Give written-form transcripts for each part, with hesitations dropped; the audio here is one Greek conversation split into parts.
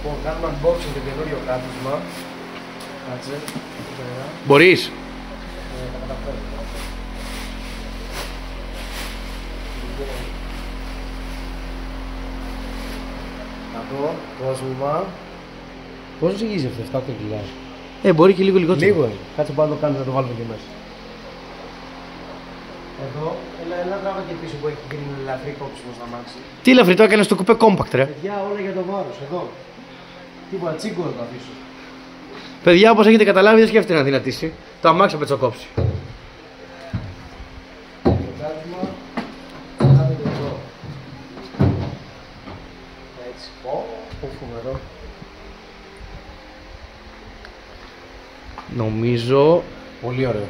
Λοιπόν, κάνουμε unboxing το καινούριο κάθισμα. Κάτσε. Μπορείς. Τα καταφέρω. Αυτό, κόσμημα. Πόσο ζυγίζει αυτό, 7-8 κιλά. Μπορεί και λίγο λιγότερο. Λίγο είναι. Κάτσε πάνω το κάνουμε να το βάλουμε και μέσα. Εδώ, έλα τράβα και πίσω που έχει γίνει ελαφρύ κόψιμο στα μάξι. Τι ελαφρύ, το έκανε στο κουπέ compact, ρε. Παιδιά, όλα για το βάρος, εδώ. Τίποτα, τσίγκο θα το αφήσω. Παιδιά, όπως έχετε καταλάβει, δεν σκέφτεται να δυνατήσει. Το αμάξι θα πετσοκόψει. Το κάθισμα, κάθεται εδώ. Έτσι, φοβερό. Νομίζω Πολύ ωραίο.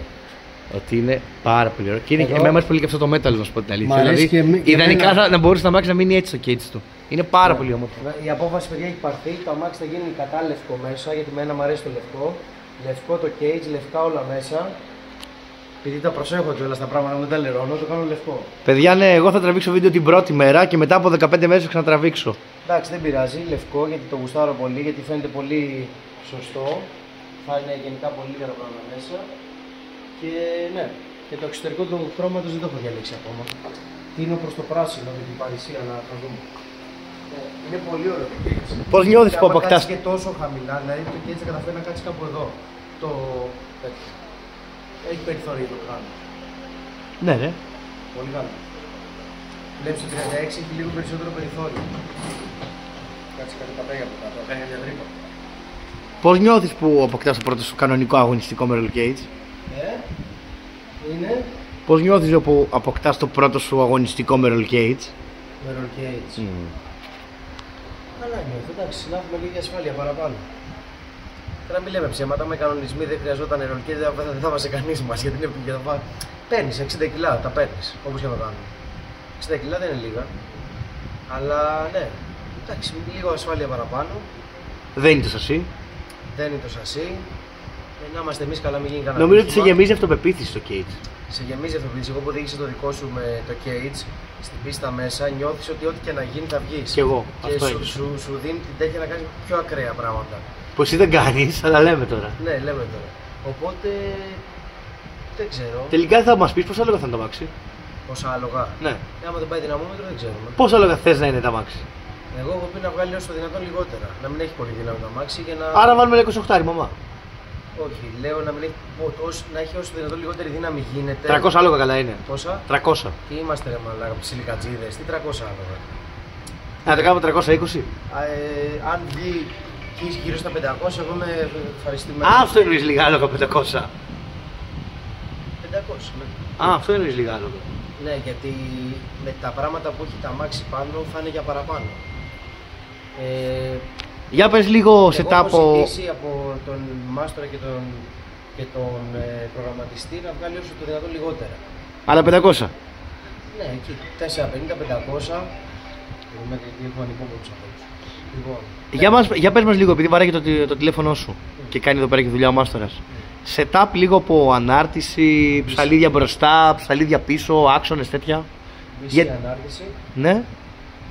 ότι είναι πάρα πολύ ωραίο. Και Εδώ. εμένα μου αρέσει πολύ και αυτό το metal, να σου πω την αλήθεια. Μ' αρέσει Δηλαδή, και ιδανικά εμένα. να μπορούσε το αμάξι να μείνει έτσι το cage του. Είναι πάρα πολύ όμορφο. Η απόφαση, παιδιά, έχει πάρθει. Το αμάξι θα γίνει κατά λευκό μέσα, γιατί εμένα μου αρέσει το λευκό. Λευκό το cage, λευκά όλα μέσα. Επειδή τα προσέχω κιόλας τα πράγματα, δεν τα λερώνω, το κάνω λευκό. Παιδιά, ναι, εγώ θα τραβήξω βίντεο την πρώτη μέρα και μετά από 15 μέρες θα ξανατραβήξω. Εντάξει, δεν πειράζει, λευκό γιατί το γουστάρω πολύ, γιατί φαίνεται πολύ σωστό. Θα είναι γενικά πολύ ωραία πράγματα μέσα. Και ναι, και το εξωτερικό του χρώματος δεν το έχω διαλέξει ακόμα. Τίνω προς το πράσινο με την παρησία να το δούμε. Είναι πολύ ωραίο το cage. Πώς νιώθεις που άμα αποκτάς. κάτσεις και τόσο χαμηλά, δηλαδή το cage καταφέρει να κάτσει κάπου εδώ. Το... Έχει περιθώριο το κάνω. Ναι, ναι. Πολύ καλό. Βλέπεις το 36 έχει λίγο περισσότερο περιθώριο. Κάτσε κάτι πατάει από κάτω, κάνει μια τρύπα. Πώς νιώθεις που αποκτάς το πρώτο σου κανονικό αγωνιστικό με roll cage. Είναι Πώς νιώθεις όπου αποκτάς το πρώτο σου αγωνιστικό με roll cage. με roll cage. Καλά νιώθω, εντάξει, να έχουμε λίγη ασφάλεια παραπάνω. Τώρα μην λέμε ψέματα, με κανονισμοί δεν χρειαζόταν roll cage, δεν θα βάζει κανείς μας γιατί είναι για το βάρος. Παίρνεις 60 κιλά, τα παίρνεις, όπως και να το κάνουμε. 60 κιλά δεν είναι λίγα, αλλά ναι, εντάξει, λίγο ασφάλεια παραπάνω. Δεν είναι το σασί. Δεν είναι το σασί. Να είμαστε εμείς καλά, μην γίνει κανένα. Νομίζω ότι σε ατύχημα. γεμίζει αυτοπεποίθηση το cage. Σε γεμίζει αυτοπεποίθηση. Εγώ που οδήγησα το δικό σου με το cage στην πίστα μέσα, νιώθεις ότι ό,τι και να γίνει θα βγεις. Κι εγώ. Και Αυτό σου, είναι. σου δίνει την τέχνη να κάνεις πιο ακραία πράγματα. Πως εσύ δεν κάνεις, αλλά λέμε τώρα. Ναι, λέμε τώρα. Οπότε δεν ξέρω Τελικά θα μας πεις πόσα λόγια θα είναι το αμάξι. πόσα άλογα. Ναι. Άμα δεν πάει δυναμόμετρο δεν ξέρουμε. Πόσα λόγια θες να είναι το αμάξι. Εγώ έχω πει να βγάλει όσο το δυνατόν λιγότερα. Να μην έχει πολύ δύναμη το αμάξι για να. Άρα βάλουμε ένα 28 μαμά. Όχι, λέω να, μην έχει, να έχει όσο το δυνατόν λιγότερη δύναμη γίνεται. 300 άλογα καλά είναι. Πόσα? 300. Τι είμαστε ρε μαλάκα, ψιλικατζίδες, τι 300 άλογα. Να το κάνουμε 320. Αν βγει γύρω στα 500, εγώ είμαι ευχαριστημένο. Α, αυτό εννοείς λίγα άλογα 500. 500, ναι. Α, αυτό εννοείς λίγα άλογα. Ναι, γιατί με τα πράγματα που έχει τα μάξι πάνω θα είναι για παραπάνω. Για πες λίγο setup. Εγώ έχω ζητήσει από τον μάστορα και τον προγραμματιστή να βγάλει όσο το δυνατόν λιγότερα. Αλλά 500. Ναι, εκεί 450-500. Με τι έχω ανυπόμονους αυτούς. Λοιπόν, Για πες μας λίγο, επειδή βαράγει το τηλέφωνο σου και κάνει εδώ πέρα και δουλειά ο μάστορας. Setup λίγο από ανάρτηση, ψαλίδια μπροστά, ψαλίδια πίσω, άξονες τέτοια. μισή ανάρτηση, Ναι,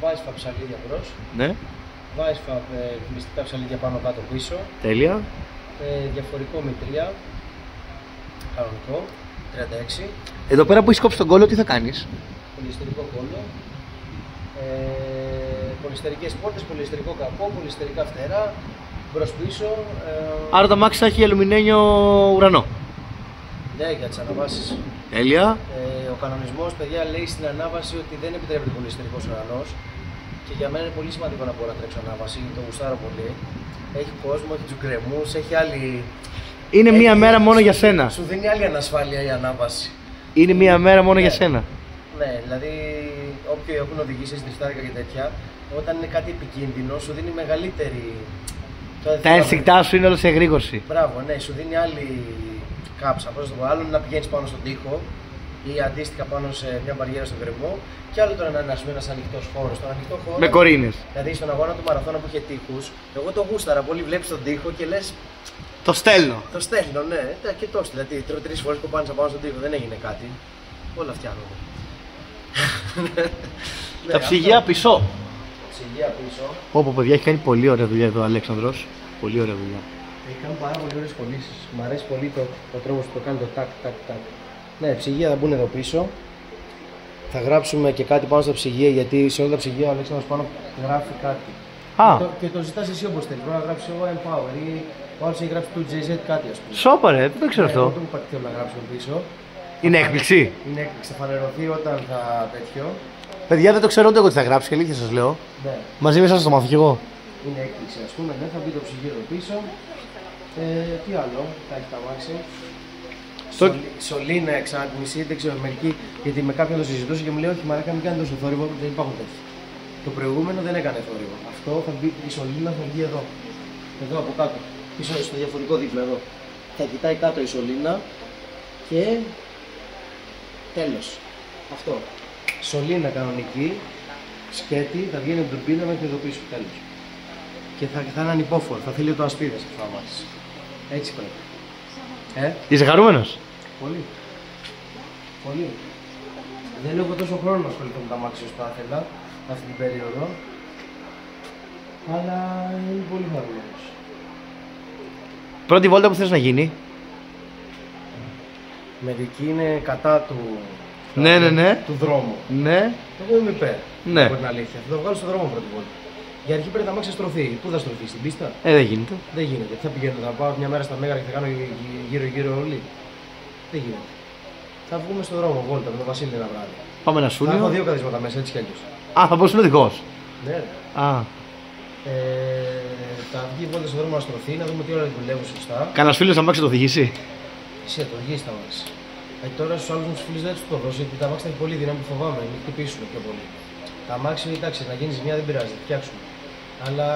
βάζεις τα ψαλίδια μπρος, ναι, βάζεις μυστικά ψαλίδια πάνω κάτω πίσω, τέλεια. διαφορικό με 3, κανονικό, 36, Εδώ πέρα που έχεις κόψει τον κόλλο, τι θα κάνεις. πολυεστερικό κόλλο, πολυεστερικές πόρτες, πολυεστερικό καπό, πολυεστερικά φτερά, μπρος πίσω. Άρα το αμάξι θα έχει αλουμινένιο ουρανό. Ναι, για τις αναβάσεις. Τέλεια. Ο κανονισμός, παιδιά, λέει στην ανάβαση ότι δεν επιτρέπεται πολυεστερικός ουρανός και για μένα είναι πολύ σημαντικό να μπορώ να τρέξω ανάβαση, το γουστάρω πολύ. Έχει κόσμο, έχει τζουγκρεμούς, έχει άλλη. Είναι μία μέρα μόνο για σένα. Σου δίνει άλλη ανασφάλεια η ανάβαση. Είναι μία μέρα μόνο για Ναι. σένα. Ναι, δηλαδή όποιοι έχουν οδηγήσει στην τριστάρικα και τέτοια, όταν είναι κάτι επικίνδυνο, σου δίνει μεγαλύτερη. Τα ένστικτά σου είναι όλα σε εγρήγορση. Μπράβο, ναι, σου δίνει άλλη κάψα. Πώς να το πω, άλλο να πηγαίνεις πάνω στον τοίχο ή αντίστοιχα πάνω σε μια μπαριέρα στον γκρεμό, και άλλο τώρα να είναι ένας ανοιχτός χώρος. Στον ανοιχτό χώρο. Με κορίνες. Δηλαδή στον αγώνα του μαραθώνα που είχε τείχους, εγώ το γούσταρα πολύ. Βλέπεις τον τοίχο και λες. Το στέλνω. Το στέλνω, ναι, και τόσο. Δηλαδή 3 φορές που πάνε πάνω στον τοίχο δεν έγινε κάτι. Όλα φτιάχνονται. Τα ψυγεία πίσω. ψυγεία πίσω. Όπω παιδιά, έχει κάνει πολύ ωραία δουλειά εδώ ο Αλέξανδρος. Πολύ ωραία δουλειά. Έχει κάνει πάρα πολύ ωραίες κολλήσεις. Μ' αρέσει πολύ το τρόπο που το κάνει το τάκ, τάκ, τάκ. Ναι, ψυγεία θα μπουν εδώ πίσω. Θα γράψουμε και κάτι πάνω στα ψυγεία, γιατί σε όλα τα ψυγεία ο Αλέξανδρος πάνω γράφει κάτι. Και το ζητάς εσύ όπως θέλεις. Μπορεί να γράψει εγώ Empower ή ο άλλος έχει γράψει του JZ κάτι, ας πούμε. Σόπα ρε, δεν ξέρω αυτό. Δεν μου θέλω να γράψουμε πίσω. Είναι έκπληξη. Είναι έκπληξη, θα φανερωθεί όταν θα τέτοιο. Παιδιά, δεν το ξέρω ούτε εγώ τι θα γράψει, αλήθεια σας λέω. Ναι. Μαζί με εσάς το μάθω κι εγώ. Είναι έκπληξη, ας πούμε, ναι, θα μπει το ψυγείο εδώ πίσω. Τι άλλο θα έχει τα μάξι. Σωλήνα, εξάτμιση, δεν ξέρω μερικοί, γιατί με κάποιον το συζητούσα και μου λέει: όχι, μαράκα, μην κάνει τόσο θόρυβο, δεν υπάρχουν τέτοια. Το προηγούμενο δεν έκανε θόρυβο. Αυτό θα μπει, η σωλήνα θα βγει εδώ. Εδώ από κάτω. Πίσω στο διαφορικό δίπλα εδώ. Θα κοιτάει κάτω η σωλήνα και. Τέλος. Αυτό. Σωλήνα κανονική, σκέτη, θα βγαίνει από την τουρμπίνα μέχρι εδώ πίσω. Τέλος. Και θα είναι ανυπόφορο, θα θέλει το ασπίδες αυτό να μάθεις. Έτσι πρέπει. Είσαι χαρούμενος? Πολύ. Πολύ. Δεν έχω τόσο χρόνο να ασχοληθώ με τα μάξι όσο θα ήθελα αυτή την περίοδο. Αλλά είμαι πολύ χαρούμενος. Πρώτη βόλτα που θες να γίνει? Μερικοί είναι κατά του, ναι. του δρόμου. Ναι. Εγώ είμαι υπέρ. Ναι. Από την αλήθεια. Θα το βγάλω στον δρόμο πρώτη βόλτα. Για αρχή πρέπει να μάξεις στρωθεί. Πού θα στρωθεί, στην πίστα? Δεν γίνεται. Δεν γίνεται. Θα πηγαίνω, θα πάω μια μέρα στα Μέγαρα και θα κάνω γύρω-γύρω όλοι. Δεν γίνεται. Θα βγούμε στον δρόμο βόλτα με τον Βασίλη ένα βράδυ. Πάμε ένα σούνιο. Θα έχω 2 καθίσματα μέσα, έτσι κι αλλιώς. Α, θα μπορούσε να είναι δικός. Ναι. Α. Θα βγει βόλτα στον δρόμο να στρωθεί, να δούμε τι ώρα δουλεύουν σωστά. Κανένας φίλος να μάξει το οδηγήσει? Εσύ το οδηγείς τα μάξι. Τώρα στους άλλους μου τους φίλους δεν τους το δώσω, γιατί τα μάξι θα έχει πολύ δύναμη που φοβάμαι, μην χτυπήσουν πιο πολύ. Τα μάξι, εντάξει, να γίνει ζημιά δεν πειράζει, θα φτιάξουμε. Αλλά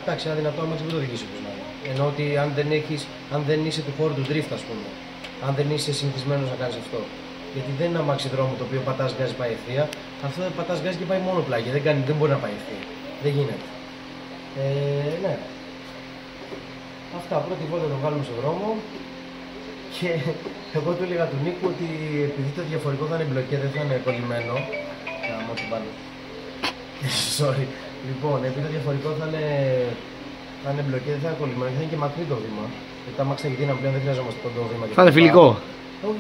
εντάξει, ένα δυνατό αμάξι δεν το οδηγήσει όπως να είναι. Ενώ ότι αν δεν είσαι του χώρου του drift, ας πούμε, αν δεν είσαι συνηθισμένος να κάνεις αυτό. Γιατί δεν είναι αμάξι δρόμο το οποίο πατάς γκάζι πάει ευθεία. Αυτό πατάς γκάζι και πάει μόνο πλάγια. Δεν μπορεί να πάει ευθεία. Δεν γίνεται. Ναι. Αυτά. Πρώτη βόλτα το βγάλουμε στον δρόμο. Και εγώ του έλεγα του Νίκου ότι επειδή το διαφορικό θα είναι μπλοκέ, δεν θα είναι κολλημένο. Να την πάρω. Sorry. Λοιπόν, επειδή το διαφορικό θα είναι μπλοκέ, δεν θα είναι κολλημένο, θα είναι και μακρύ το βήμα. Γιατί τα μάξι θα έχει δύναμη πλέον, δεν χρειαζόμαστε το βήμα. Θα είναι φιλικό.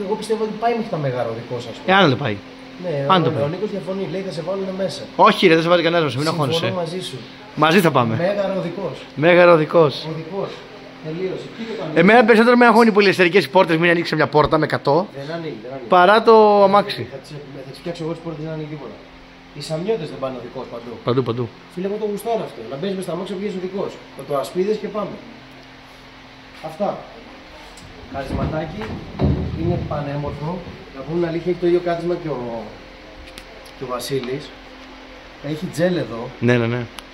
Εγώ πιστεύω ότι πάει μέχρι τα Μέγαρα ο δικός σας. Αν δεν πάει. Ναι, ο Νίκος διαφωνεί, λέει θα σε βάλουν μέσα. Όχι, ρε, δεν σε βάλει κανένα, μην αγχώνεσαι. Συμφωνώ μαζί σου. Μαζί θα πάμε. Μέγαρα ο δικός. Μέγαρα ο δικός. Ο δικός. Τελείωσε. Εμένα περισσότερο με αγχώνει οι πολυεστερικές πόρτες, μην ανοίξει μια πόρτα με 100. Δεν ανοίγει. Παρά το αμάξι. Θα τις φτιάξω εγώ τις πόρτες, δεν ανοίγει τίποτα. Οι σαμιώτες δεν πάνε ο δικός παντού. Παντού. Φίλε, εγώ το γουστάρω αυτό. Να μπαίνεις μες στα αμάξια που βγαίνεις ο δικός. Το ασπίδες και πάμε. Αυτά. Καρισματάκι είναι πανέμορφο. Να πούμε την αλήθεια, έχει το ίδιο κάθισμα και ο Βασίλης. Έχει τζέλ εδώ. Ναι.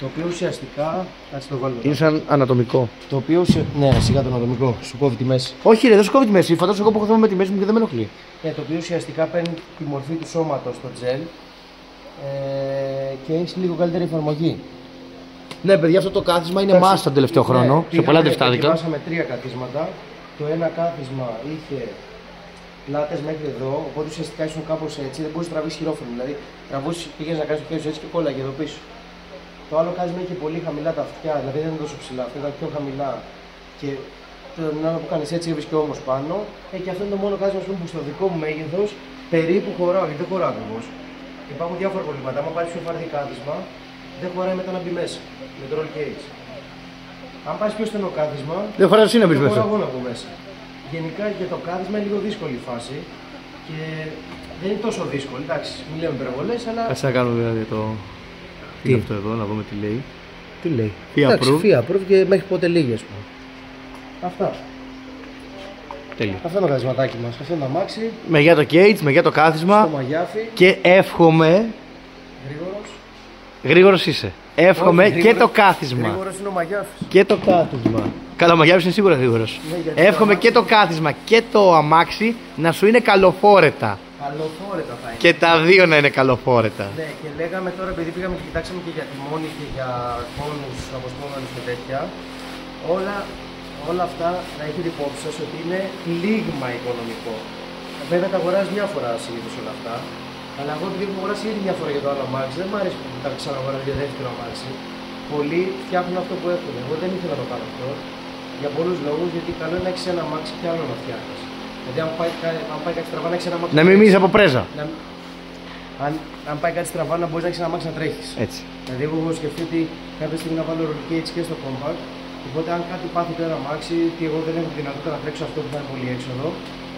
Το οποίο ουσιαστικά. Κάτσε το βάλω. Είναι σαν ανατομικό. Το οποίο ναι, σιγά το ανατομικό. Σου κόβει τη μέση. Όχι, ρε, δεν σου κόβει τη μέση. Φαντάζομαι εγώ που έχω θέμα με τη μέση μου και δεν με ενοχλεί. Το οποίο ουσιαστικά παίρνει τη μορφή του σώματος στο τζέλ και έχει λίγο καλύτερη εφαρμογή. Ναι, παιδιά, αυτό το κάθισμα είναι μάστα τον τελευταίο χρόνο. Σε πολλά τευτάδικα. Βάσαμε 3 καθίσματα. Το ένα κάθισμα είχε πλάτες μέχρι εδώ, οπότε ουσιαστικά ήσουν κάπως έτσι, δεν μπορείς να τραβήσεις χειρόφρενο. Δηλαδή, πήγες να κάνεις το χέρι σου έτσι και κόλλαγε εδώ πίσω. Το άλλο κάθισμα είχε πολύ χαμηλά τα αυτιά, δηλαδή δεν ήταν τόσο ψηλά, αυτό ήταν πιο χαμηλά. Και το άλλο που κάνεις έτσι έβρισκε όμως πάνω. Και αυτό είναι το μόνο κάθισμα που στο δικό μου μέγεθος περίπου χωράω, γιατί δεν χωράω ακριβώς. Υπάρχουν διάφορα προβλήματα. Άμα πάρεις πιο βαρύ κάθισμα, δεν χωράει μετά να μπει μέσα με το roll cage. Αν πάρεις πιο στενό κάθισμα, δεν χωράει εσύ να μπει μέσα. Εγώ να μπω μέσα. Γενικά για το κάθισμα είναι λίγο δύσκολη η φάση και δεν είναι τόσο δύσκολη. Εντάξει, μην λέμε υπερβολές, αλλά. Κάτσε να κάνουμε δηλαδή το. Τι είναι αυτό εδώ, να δούμε τι λέει. Τι λέει. Φία approved και μέχρι πότε λίγες. Αυτά. Τέλειο. Αυτό είναι το καθισματάκι μας. Αυτό είναι το αμάξι. Με για το cage, με για το κάθισμα. Το μαγιάφι. Και εύχομαι. Γρήγορος είσαι. Εύχομαι και το κάθισμα. Γρήγορος είναι ο μαγιάφης. Και το κάθισμα. Καλά, ο μαγιάφης είναι σίγουρα γρήγορος. Ναι, εύχομαι και το κάθισμα και το αμάξι να σου είναι καλοφόρετα. Καλοφόρετα θα είναι. Και τα δύο να είναι καλοφόρετα. Ναι, και λέγαμε τώρα, επειδή πήγαμε και κοιτάξαμε και για τιμόνι και για κόνους αποστόμενους και τέτοια, όλα αυτά να έχετε υπόψη σας ότι είναι πλήγμα οικονομικό. Βέβαια τα αγοράζει διάφορα συνήθως όλα αυτά. Αλλά εγώ επειδή έχω αγοράσει ήδη μια φορά για το άλλο αμάξι, δεν μου αρέσει που τα ξαναγοράζω για δεύτερο αμάξι. Πολλοί φτιάχνουν αυτό που έχουν. Εγώ δεν ήθελα να το κάνω αυτό. Για πολλούς λόγους, γιατί καλό είναι να έχεις ένα αμάξι και άλλο να φτιάχνεις. Δηλαδή, αν πάει κάτι στραβά, να έχεις ένα αμάξι. Να μην μείνεις από πρέζα. Αν πάει κάτι στραβά, να μπορείς να έχεις ένα αμάξι να τρέχεις. Έτσι. Δηλαδή, εγώ έχω σκεφτεί ότι κάποια στιγμή να βάλω roll cage και στο compact. Οπότε, αν κάτι πάθει το ένα αμάξι, ότι εγώ δεν έχω τη δυνατότητα να τρέξω αυτό που θα είναι πολύ έξοδο,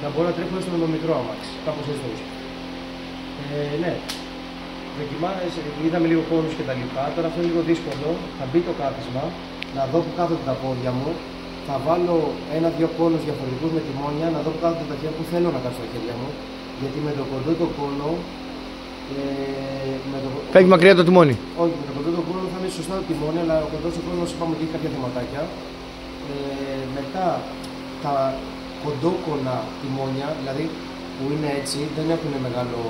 να μπορώ να τρέχω στο μικρό αμάξι. Κάπως έτσι το βρίσκω. Ναι. Είδαμε λίγο πόνους και τα λοιπά. Τώρα αυτό είναι λίγο δύσκολο. Θα μπει το κάθισμα, να δω που κάθονται τα πόδια μου. Θα βάλω ένα-δυο πόνους διαφορετικούς με τιμόνια, να δω που κάθονται τα χέρια που θέλω να κάτσω τα χέρια μου. Γιατί με το κοντό το κόνο. Φεύγει μακριά το τιμόνι. Όχι, με το κοντό το κόνο θα είναι σωστά το τιμόνι, αλλά ο κοντός ο κόνος είπαμε ότι έχει κάποια θεματάκια. Μετά τα κοντόκονα τιμόνια, δηλαδή που είναι έτσι, δεν έχουν μεγάλο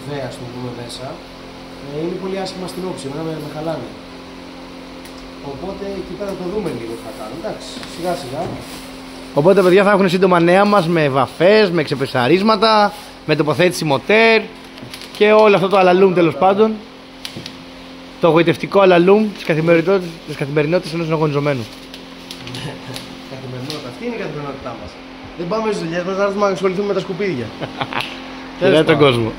βέα στο πούμε μέσα. Είναι πολύ άσχημα στην όψη, εμένα με χαλάνε. Οπότε εκεί πέρα το δούμε λίγο τι θα κάνουμε. Εντάξει, σιγά σιγά. Οπότε παιδιά θα έχουν σύντομα νέα μας με βαφές, με ξεπεσαρίσματα, με τοποθέτηση μοτέρ και όλο αυτό το αλαλούμ τέλος πάντων. Το γοητευτικό αλαλούμ της καθημερινότητας ενός αγωνιζομένου. Καθημερινότητα, αυτή είναι η καθημερινότητά μας. Δεν πάμε στις δουλειές μας, να έρθουμε να ασχοληθούμε με τα σκουπίδια. Χαιρετάει τον κόσμο.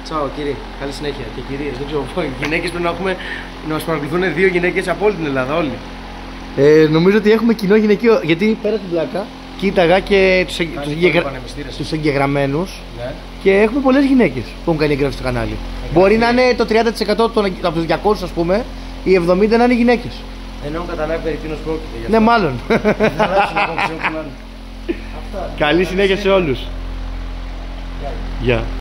Τσάω κύριε, καλή συνέχεια και κυρίες, δεν ξέρω, γυναίκες πρέπει να έχουμε, να μας παρακολουθούν 2 γυναίκες από όλη την Ελλάδα, όλοι. Νομίζω ότι έχουμε κοινό γυναικείο, γιατί πέρα την πλάκα κοίταγα και τους εγγεγραμμένους, ναι. Και έχουμε πολλές γυναίκες που έχουν κάνει εγγραφή στο κανάλι. Μπορεί να είναι το 30% από τους 200 ας πούμε, οι 70 να είναι γυναίκες. Ενώ καταλάβει περί τίνος πρόκειται. Ναι, μάλλον. Καλή συνέχεια σε όλους. Γεια.